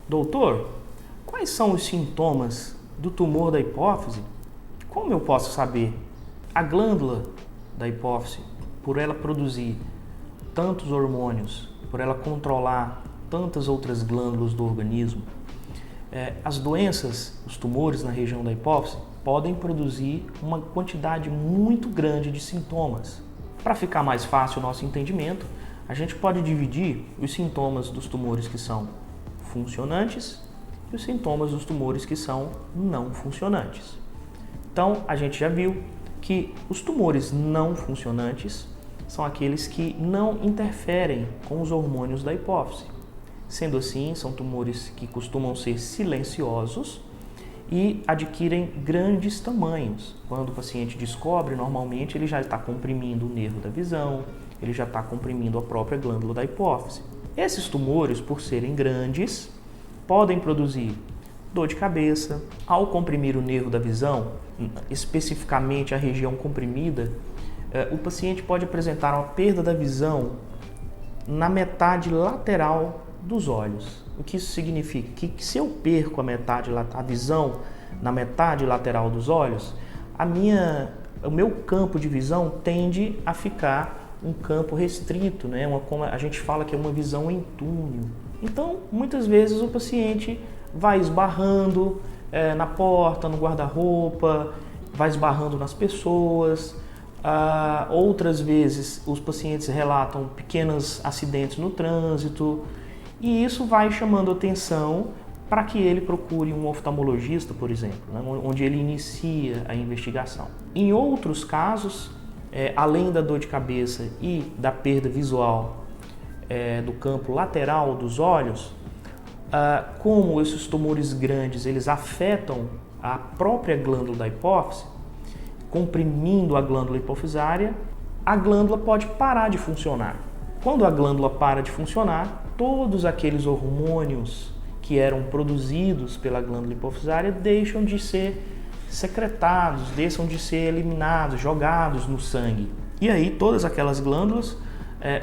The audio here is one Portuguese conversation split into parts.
Doutor, quais são os sintomas do tumor da hipófise? Como eu posso saber? A glândula da hipófise, por ela produzir tantos hormônios, por ela controlar tantas outras glândulas do organismo, as doenças, os tumores na região da hipófise podem produzir uma quantidade muito grande de sintomas. Para ficar mais fácil o nosso entendimento, a gente pode dividir os sintomas dos tumores que são funcionantes e os sintomas dos tumores que são não funcionantes. Então, a gente já viu que os tumores não funcionantes são aqueles que não interferem com os hormônios da hipófise. Sendo assim, são tumores que costumam ser silenciosos e adquirem grandes tamanhos. Quando o paciente descobre, normalmente ele já está comprimindo o nervo da visão, ele já está comprimindo a própria glândula da hipófise. Esses tumores, por serem grandes, podem produzir dor de cabeça. Ao comprimir o nervo da visão, especificamente a região comprimida, o paciente pode apresentar uma perda da visão na metade lateral dos olhos. O que isso significa? Que se eu perco a visão na metade lateral dos olhos, o meu campo de visão tende a ficar um campo restrito, né? Como a gente fala que é uma visão em túnel. Então, muitas vezes o paciente vai esbarrando na porta, no guarda-roupa, vai esbarrando nas pessoas. Outras vezes os pacientes relatam pequenos acidentes no trânsito. E isso vai chamando atenção para que ele procure um oftalmologista, por exemplo, né, onde ele inicia a investigação. Em outros casos, além da dor de cabeça e da perda visual do campo lateral dos olhos, como esses tumores grandes eles afetam a própria glândula da hipófise, comprimindo a glândula hipofisária, a glândula pode parar de funcionar. Quando a glândula para de funcionar, todos aqueles hormônios que eram produzidos pela glândula hipofisária deixam de ser secretados, deixam de ser eliminados, jogados no sangue. E aí todas aquelas glândulas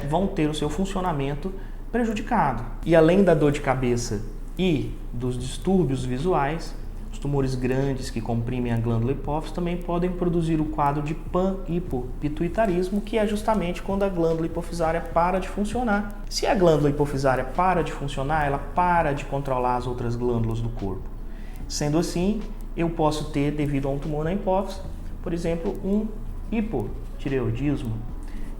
vão ter o seu funcionamento prejudicado. E além da dor de cabeça e dos distúrbios visuais, os tumores grandes que comprimem a glândula hipófise também podem produzir o quadro de panhipopituitarismo, que é justamente quando a glândula hipofisária para de funcionar. Se a glândula hipofisária para de funcionar, ela para de controlar as outras glândulas do corpo. Sendo assim, eu posso ter, devido a um tumor na hipófise, por exemplo, um hipotireoidismo.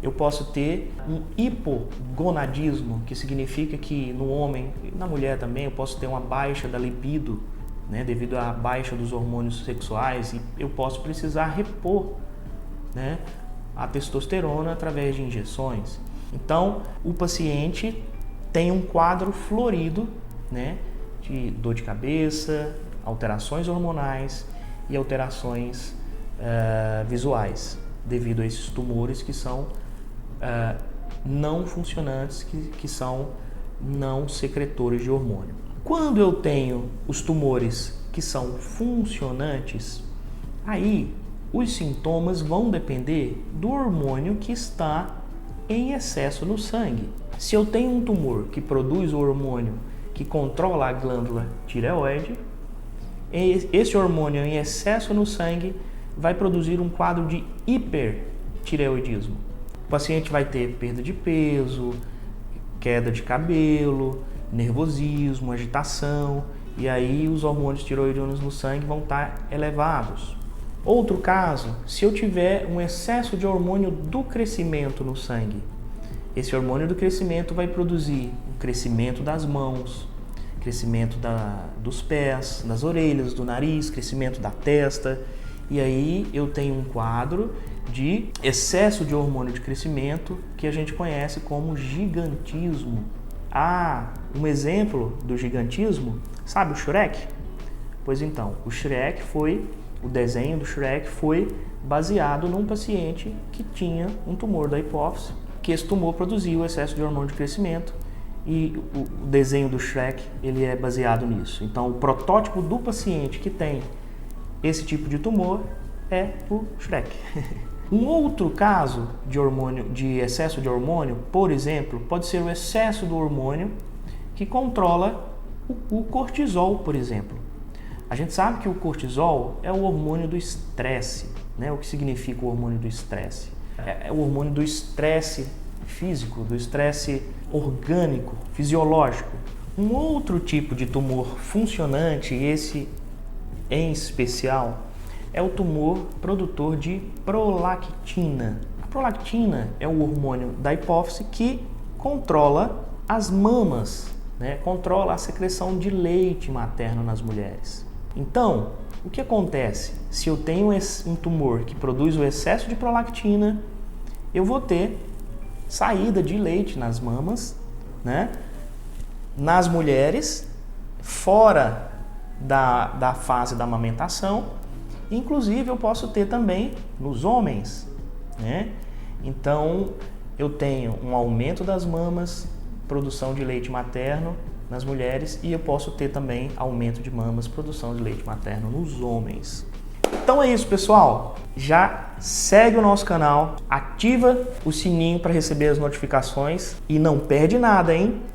Eu posso ter um hipogonadismo, que significa que no homem e na mulher também eu posso ter uma baixa da libido, né, devido à baixa dos hormônios sexuais, e eu posso precisar repor, né, a testosterona através de injeções. Então, o paciente tem um quadro florido, né, de dor de cabeça, alterações hormonais e alterações visuais, devido a esses tumores que são não funcionantes, que são não secretores de hormônio. Quando eu tenho os tumores que são funcionantes, aí os sintomas vão depender do hormônio que está em excesso no sangue. Se eu tenho um tumor que produz o hormônio que controla a glândula tireoide, esse hormônio em excesso no sangue vai produzir um quadro de hipertireoidismo. O paciente vai ter perda de peso, queda de cabelo, nervosismo, agitação, e aí os hormônios tireoidianos no sangue vão estar elevados. Outro caso, se eu tiver um excesso de hormônio do crescimento no sangue, esse hormônio do crescimento vai produzir o crescimento das mãos, crescimento dos pés, das orelhas, do nariz, crescimento da testa, e aí eu tenho um quadro de excesso de hormônio de crescimento que a gente conhece como gigantismo. Um exemplo do gigantismo, sabe o Shrek? Pois então, o desenho do Shrek foi baseado num paciente que tinha um tumor da hipófise, que esse tumor produziu excesso de hormônio de crescimento, e o desenho do Shrek ele é baseado nisso. Então, o protótipo do paciente que tem esse tipo de tumor é o Shrek. Um outro caso de excesso de hormônio, por exemplo, pode ser o excesso do hormônio que controla o cortisol, por exemplo. A gente sabe que o cortisol é o hormônio do estresse, né? O que significa o hormônio do estresse? É o hormônio do estresse físico, do estresse orgânico, fisiológico. Um outro tipo de tumor funcionante, esse em especial, é o tumor produtor de prolactina. A prolactina é o hormônio da hipófise que controla as mamas, né? Controla a secreção de leite materno nas mulheres. Então, o que acontece? Se eu tenho um tumor que produz o excesso de prolactina, eu vou ter saída de leite nas mamas, né? Nas mulheres, fora da fase da amamentação. Inclusive, eu posso ter também nos homens, né? Então, eu tenho um aumento das mamas, produção de leite materno nas mulheres, e eu posso ter também aumento de mamas, produção de leite materno nos homens. Então é isso, pessoal. Já segue o nosso canal, ativa o sininho para receber as notificações e não perde nada, hein?